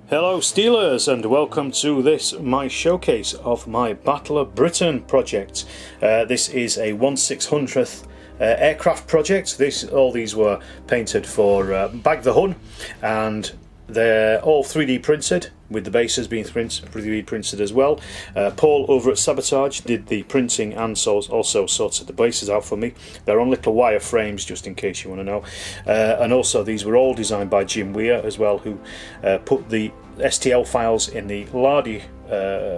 Hello Steelers, and welcome to my showcase of my Battle of Britain project. This is a 1/600th aircraft project. All these were painted for Bag the Hun, and they're all 3D printed, with the bases being 3D printed as well. Paul over at Sabotage did the printing and also sorted the bases out for me. They're on little wire frames, just in case you want to know. And also these were all designed by Jim Weir as well, who put the STL files in the Lardy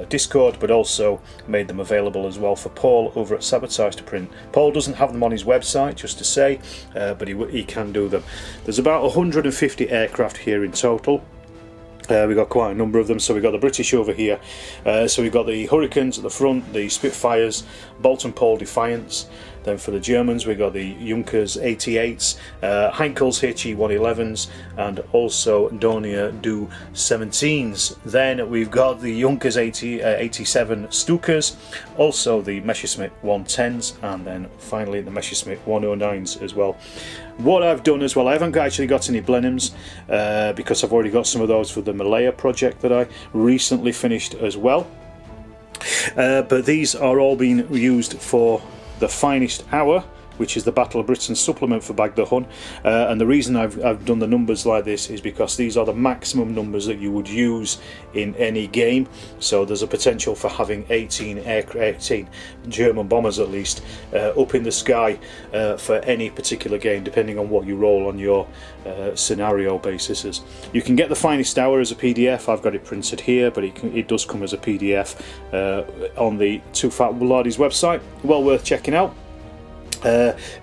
Discord, but also made them available as well for Paul over at Sabotage to print. Paul doesn't have them on his website, just to say, but he can do them. There's about 150 aircraft here in total. We've got quite a number of them. So we've got the British over here, so we've got the Hurricanes at the front, the Spitfires, Bolton Paul Defiance. Then for the Germans we've got the Yonkers 88s, Heinkel Hichi 111s, and also Dorrnier Do 17s. Then we've got the Yonkers 87 Stukas, also the Messerschmitt 110s, and then finally the Messerschmitt 109s as well. What I've done as well, I haven't actually got any Blenheims because I've already got some of those for the Malaya project that I recently finished as well. But these are all being used for the finest hour, which is the Battle of Britain supplement for Bag the Hun, and the reason I've done the numbers like this is because these are the maximum numbers that you would use in any game. So there's a potential for having 18 German bombers at least up in the sky for any particular game, depending on what you roll on your scenario basis. You can get the finest hour as a PDF. I've got it printed here, but it does come as a PDF on the Too Fat Lardy's website. Well worth checking out.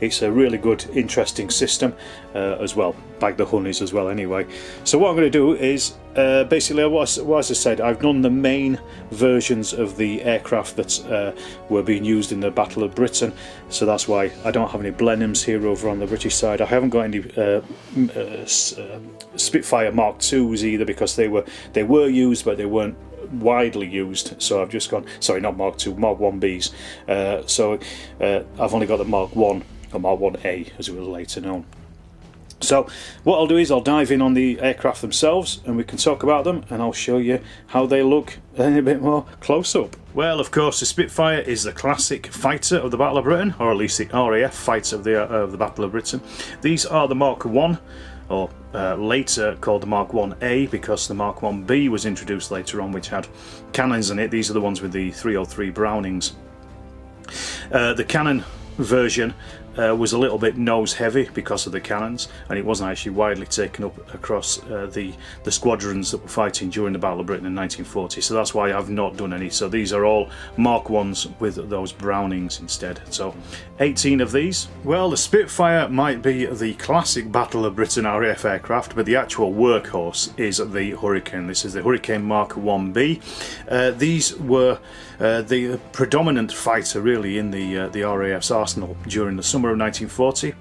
It's a really good, interesting system as well. Bag the Hun is as well anyway. So what I'm going to do is basically, as I said, I've done the main versions of the aircraft that were being used in the Battle of Britain, so that's why I don't have any Blenheims here over on the British side. I haven't got any Spitfire Mark IIs either, because they were used but they weren't widely used, so I've just gone, sorry, not Mark II, Mark 1Bs. So I've only got the Mark 1 or Mark 1A as it was later known. So what I'll do is I'll dive in on the aircraft themselves and we can talk about them, and I'll show you how they look a bit more close up. Well, of course, the Spitfire is the classic fighter of the Battle of Britain, or at least the RAF fighter of the Battle of Britain. These are the Mark 1, or later called the Mark 1A, because the Mark 1B was introduced later on, which had cannons in it. These are the ones with the 303 Brownings. The cannon version was a little bit nose heavy because of the cannons, and it wasn't actually widely taken up across the squadrons that were fighting during the Battle of Britain in 1940, so that's why I've not done any. So these are all Mark 1s with those Brownings instead. So 18 of these. Well, the Spitfire might be the classic Battle of Britain RAF aircraft, but the actual workhorse is the Hurricane. This is the Hurricane Mark 1B. These were the predominant fighter really in the RAF's arsenal during the summer of 1940.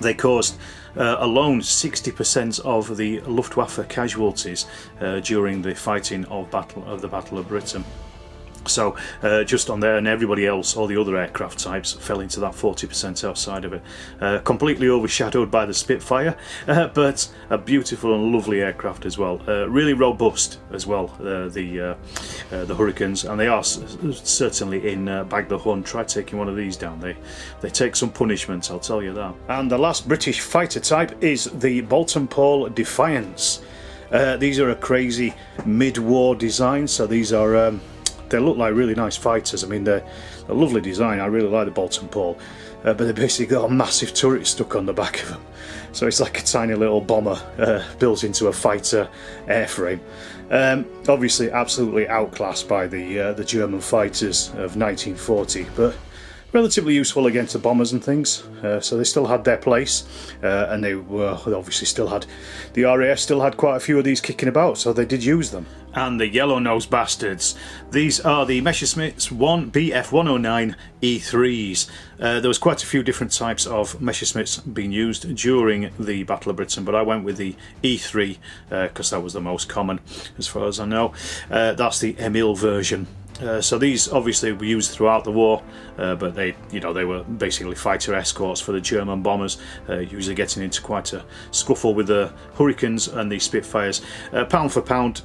They caused alone 60% of the Luftwaffe casualties during the fighting of the Battle of Britain. So just on there, and everybody else, all the other aircraft types, fell into that 40% outside of it. Completely overshadowed by the Spitfire, but a beautiful and lovely aircraft as well. Really robust as well, the Hurricanes, and they are certainly in Bag the Hun. Try taking one of these down. They take some punishment, I'll tell you that. And the last British fighter type is the Bolton Paul Defiance. These are a crazy mid-war design, so these are they look like really nice fighters. I mean, they're a lovely design. I really like the Bolton Paul, but they basically got a massive turret stuck on the back of them, so it's like a tiny little bomber built into a fighter airframe. Obviously absolutely outclassed by the German fighters of 1940, but relatively useful against the bombers and things. So they still had their place, and they obviously still had, the RAF still had quite a few of these kicking about, so they did use them. And the yellow-nosed bastards. These are the Messerschmitt BF-109 E3s. There was quite a few different types of Messerschmitts being used during the Battle of Britain, but I went with the E3 because that was the most common as far as I know. That's the Emil version. So these obviously were used throughout the war, but they were basically fighter escorts for the German bombers, usually getting into quite a scuffle with the Hurricanes and the Spitfires. Pound for pound,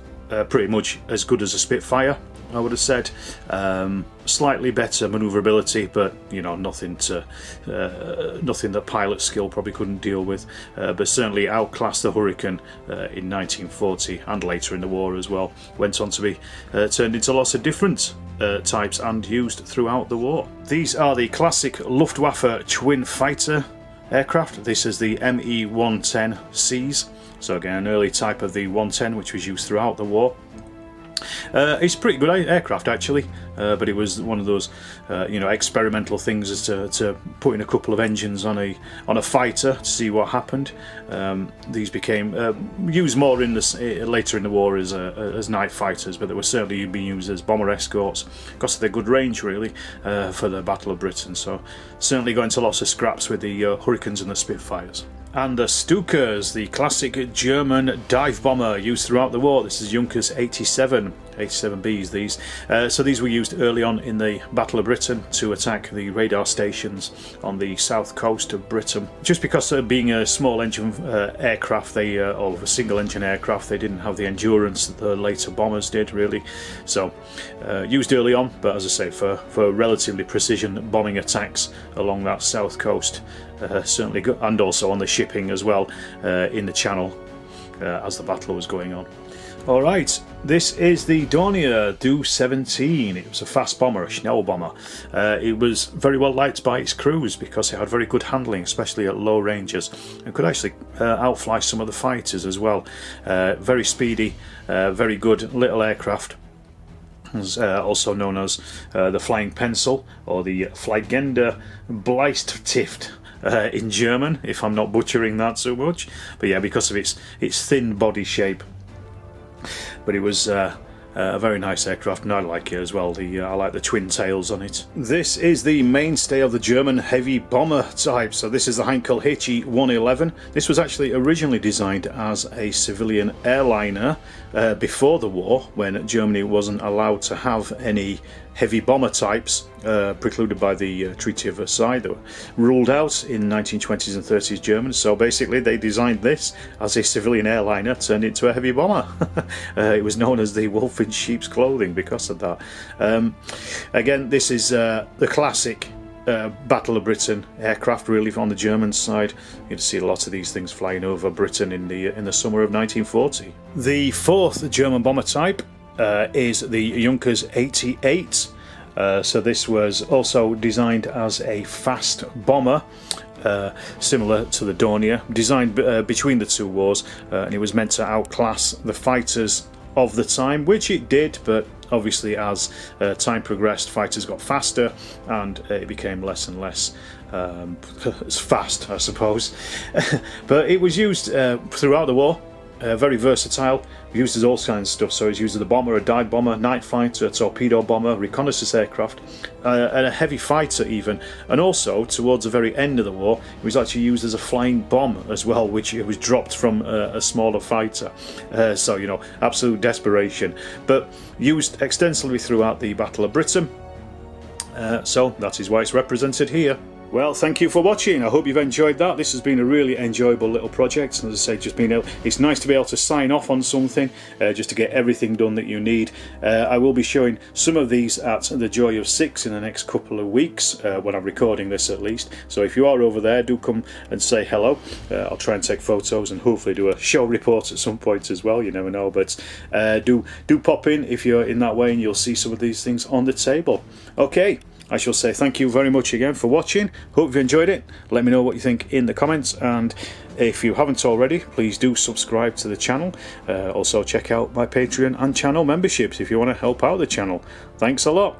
pretty much as good as a Spitfire, I would have said. Slightly better manoeuvrability, but nothing that pilot skill probably couldn't deal with. But certainly outclassed the Hurricane in 1940 and later in the war as well. Went on to be turned into lots of different types and used throughout the war. These are the classic Luftwaffe twin fighter aircraft. This is the Me-110Cs. So again, an early type of the 110 which was used throughout the war. It's a pretty good aircraft actually, but it was one of those experimental things as to putting a couple of engines on a fighter to see what happened. These became used more in later in the war as night fighters, but they were certainly being used as bomber escorts because of their good range really for the Battle of Britain. So certainly got into lots of scraps with the Hurricanes and the Spitfires. And the Stukas, the classic German dive bomber used throughout the war. This is Yonkers 87Bs these. So these were used early on in the Battle of Britain to attack the radar stations on the south coast of Britain. Just because being a small engine aircraft, or a single engine aircraft, they didn't have the endurance that the later bombers did really. So used early on, but as I say, for relatively precision bombing attacks along that south coast. Certainly good, and also on the shipping as well in the Channel as the battle was going on. Alright, this is the Dorrnier Do 17. It was a fast bomber, a Schnell bomber. It was very well liked by its crews because it had very good handling, especially at low ranges, and could actually outfly some of the fighters as well. Very speedy, very good little aircraft. Also known as the Flying Pencil or the Fliegende Bleistift in German, if I'm not butchering that so much. But yeah, because of its thin body shape. But it was a very nice aircraft, and I like it as well. I like the twin tails on it. This is the mainstay of the German heavy bomber type. So this is the Heinkel Hichi 111. This was actually originally designed as a civilian airliner before the war, when Germany wasn't allowed to have any heavy bomber types, precluded by the Treaty of Versailles. They were ruled out in 1920s and 30s Germans. So basically they designed this as a civilian airliner turned into a heavy bomber. It was known as the wolf in sheep's clothing because of that. Again, this is the classic Battle of Britain aircraft really on the German side. You can see a lot of these things flying over Britain in the summer of 1940. The fourth German bomber type is the Yonkers 88. So this was also designed as a fast bomber, similar to the Dorrnier, designed between the two wars, and it was meant to outclass the fighters of the time, which it did, but obviously as time progressed, fighters got faster and it became less and less fast, I suppose. But it was used throughout the war. Very versatile, used as all kinds of stuff. So it's used as a bomber, a dive bomber, night fighter, a torpedo bomber, reconnaissance aircraft, and a heavy fighter even. And also, towards the very end of the war, it was actually used as a flying bomb as well, which it was dropped from a smaller fighter. So, absolute desperation. But used extensively throughout the Battle of Britain. So that is why it's represented here. Well, thank you for watching. I hope you've enjoyed that. This has been a really enjoyable little project. As I say, it's nice to be able to sign off on something, just to get everything done that you need. I will be showing some of these at the Joy of Six in the next couple of weeks, when I'm recording this at least. So if you are over there, do come and say hello. I'll try and take photos and hopefully do a show report at some point as well. You never know, but do pop in if you're in that way, and you'll see some of these things on the table. Okay. I shall say thank you very much again for watching. Hope you've enjoyed it. Let me know what you think in the comments, and if you haven't already, please do subscribe to the channel. Also check out my Patreon and channel memberships if you want to help out the channel. Thanks a lot.